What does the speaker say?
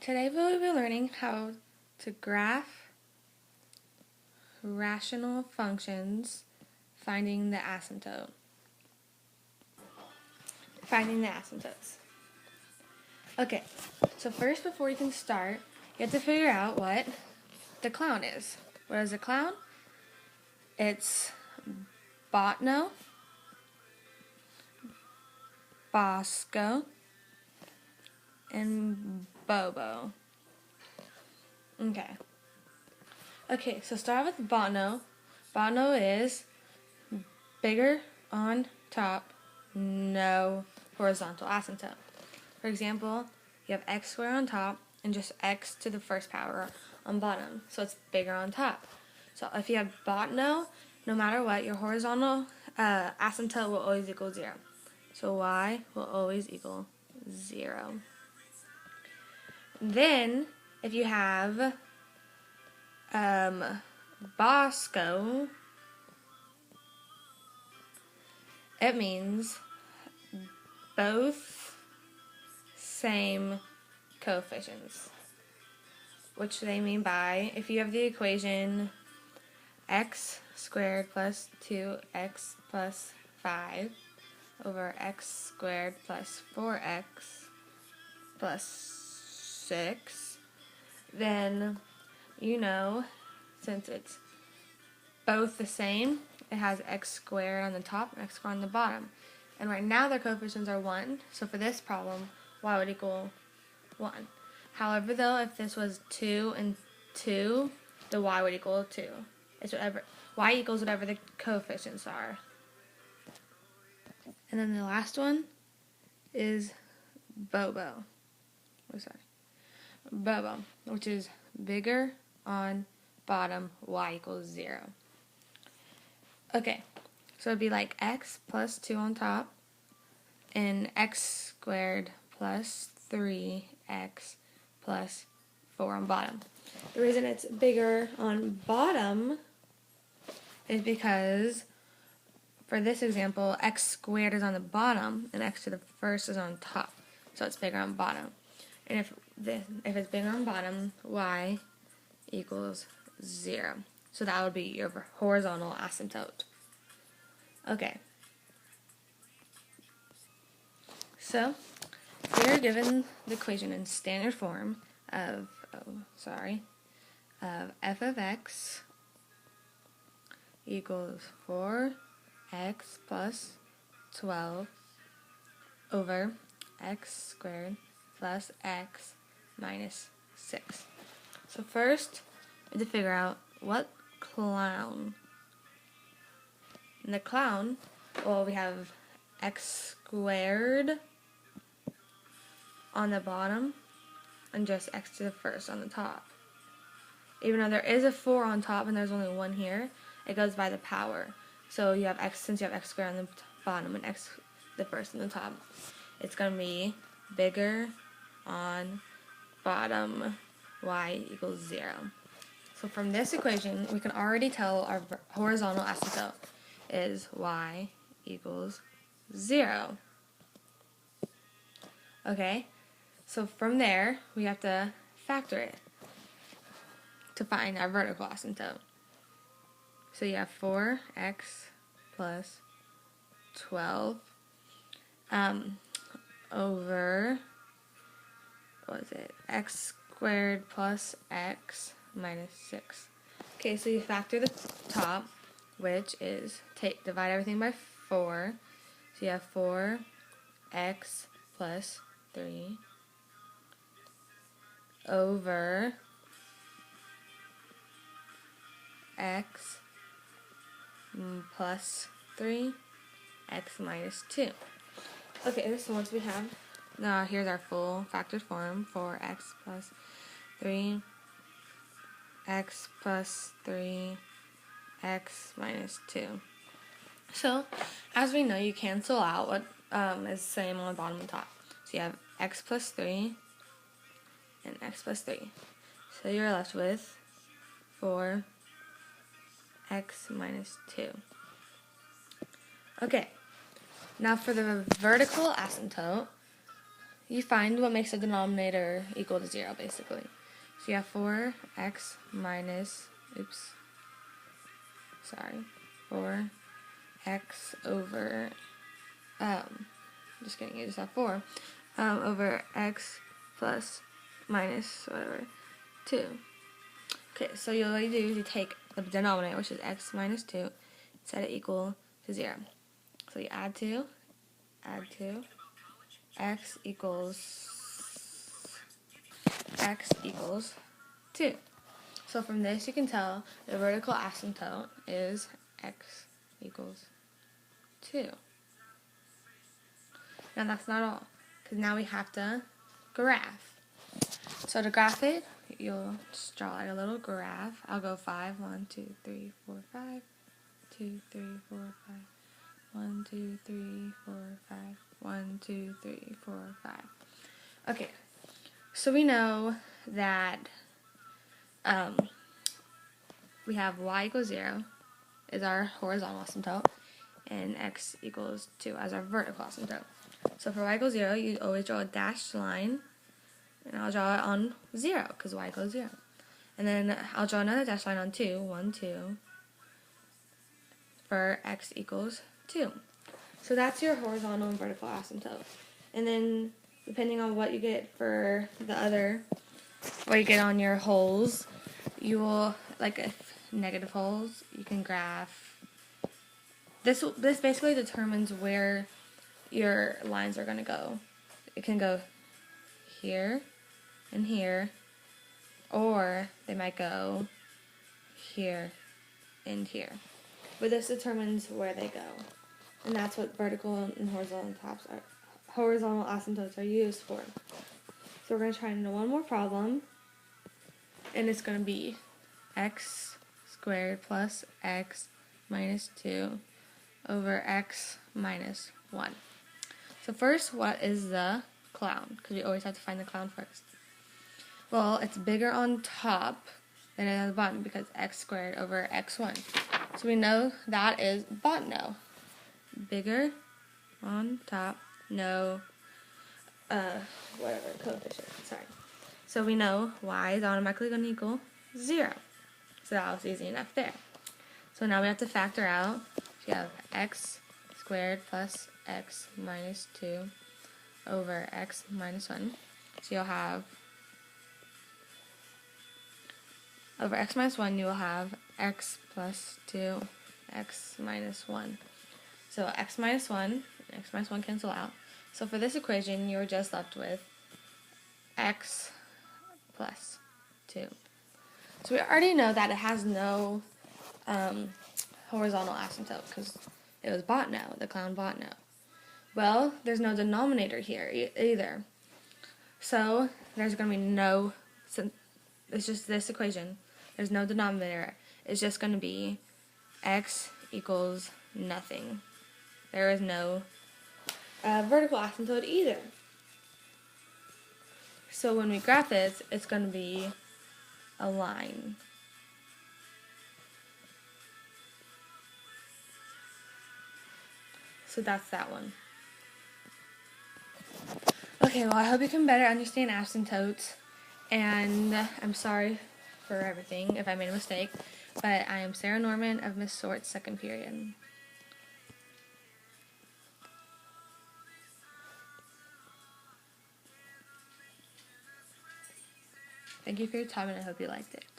Today we'll be learning how to graph rational functions, finding the asymptote. Finding the asymptotes. Okay, so first before you can start, you have to figure out what the clown is. What is a clown? It's Botno, Bosco, and Bobo. Okay, so start with Botno. Botno is bigger on top, no horizontal asymptote. For example, you have x squared on top and just x to the first power on bottom, so it's bigger on top. So if you have Botno, no matter what, your horizontal asymptote will always equal 0. So y will always equal 0. Then, if you have Bosco, it means both same coefficients, which they mean by, if you have the equation x squared plus 2x plus 5 over x squared plus 4x plus 6, then you know, since it's both the same, it has x squared on the top and x squared on the bottom. And right now their coefficients are 1, so for this problem, y would equal 1. However, though, if this was 2 and 2, the y would equal 2. It's whatever, y equals whatever the coefficients are. And then the last one is Bobo. Bobo, which is bigger on bottom, y equals 0. Okay, so it'd be like x plus 2 on top and x squared plus 3x plus 4 on bottom. The reason it's bigger on bottom is because for this example, x squared is on the bottom and x to the first is on top, so it's bigger on bottom. And if it's bigger on bottom, y equals 0. So that would be your horizontal asymptote. Okay. So we're given the equation in standard form of f of x equals 4x plus 12 over x squared plus x minus 6. So first, we have to figure out what clown. In the clown, well, we have x squared on the bottom and just x to the first on the top. Even though there is a 4 on top and there's only 1 here, it goes by the power. So you have x, since you have x squared on the bottom and x the first on the top, it's going to be bigger on bottom, y equals 0. So from this equation, we can already tell our horizontal asymptote is y equals 0. Okay, so from there, we have to factor it to find our vertical asymptote. So you have 4x plus 12 over, what is it, x squared plus x minus 6. Okay, so you factor the top, which is divide everything by 4. So you have 4x plus 3 over x plus 3, x minus 2. Okay, so once we have, now here's our full factored form, 4x plus 3, x plus 3, x minus 2. So, as we know, you cancel out what is the same on the bottom and top. So you have x plus 3 and x plus 3. So you're left with 4x minus 2. Okay, now for the vertical asymptote, you find what makes the denominator equal to 0, basically. So you have 4x minus, 4x over, just kidding, you just have 4, over x plus minus whatever, 2. Okay, so all you do is you take the denominator, which is x minus 2, set it equal to 0. So you add 2, x equals 2. So from this you can tell the vertical asymptote is x equals 2. Now that's not all, because now we have to graph. So to graph it, you'll just draw like a little graph. I'll go 5, 1, 2, 3, 4, 5, 2, 3, 4, 5, 1, 2, 3, 4, 5, 1, 2, 3, 4, 5. Okay, so we know that we have y equals 0 is our horizontal asymptote, and x equals 2 as our vertical asymptote. So for y equals 0, you always draw a dashed line, and I'll draw it on 0, because y equals 0. And then I'll draw another dashed line on 2, 1, 2, for x equals 2. So that's your horizontal and vertical asymptote. And then, depending on what you get for the other, what you get on your holes, you will, like if negative holes, you can graph. This basically determines where your lines are going to go. It can go here and here, or they might go here and here. But this determines where they go. And that's what vertical and horizontal asymptotes are used for. So we're going to try into one more problem, and it's going to be x squared plus x minus 2 over x minus 1. So first, what is the clown? Because we always have to find the clown first. Well, it's bigger on top than it is on the bottom because x squared over x1. So we know that is botno. Bigger on top, no, whatever, coefficient, sorry. So we know y is automatically going to equal 0. So that was easy enough there. So now we have to factor out. You have x squared plus x minus 2 over x minus 1. So you'll have, over x minus 1, you will have x plus 2, x minus 1. So x minus 1 cancel out. So for this equation, you're just left with x plus 2. So we already know that it has no horizontal asymptote because it was botno, the clown botno. Well, there's no denominator here either. So there's going to be no, it's just this equation. There's no denominator. It's just going to be x equals nothing. There is no vertical asymptote either. So when we graph it, it's going to be a line. So that's that one. Okay, well I hope you can better understand asymptotes, and I'm sorry for everything if I made a mistake, but I am Sarah Norman of Miss Sort's second period. Thank you for your time, and I hope you liked it.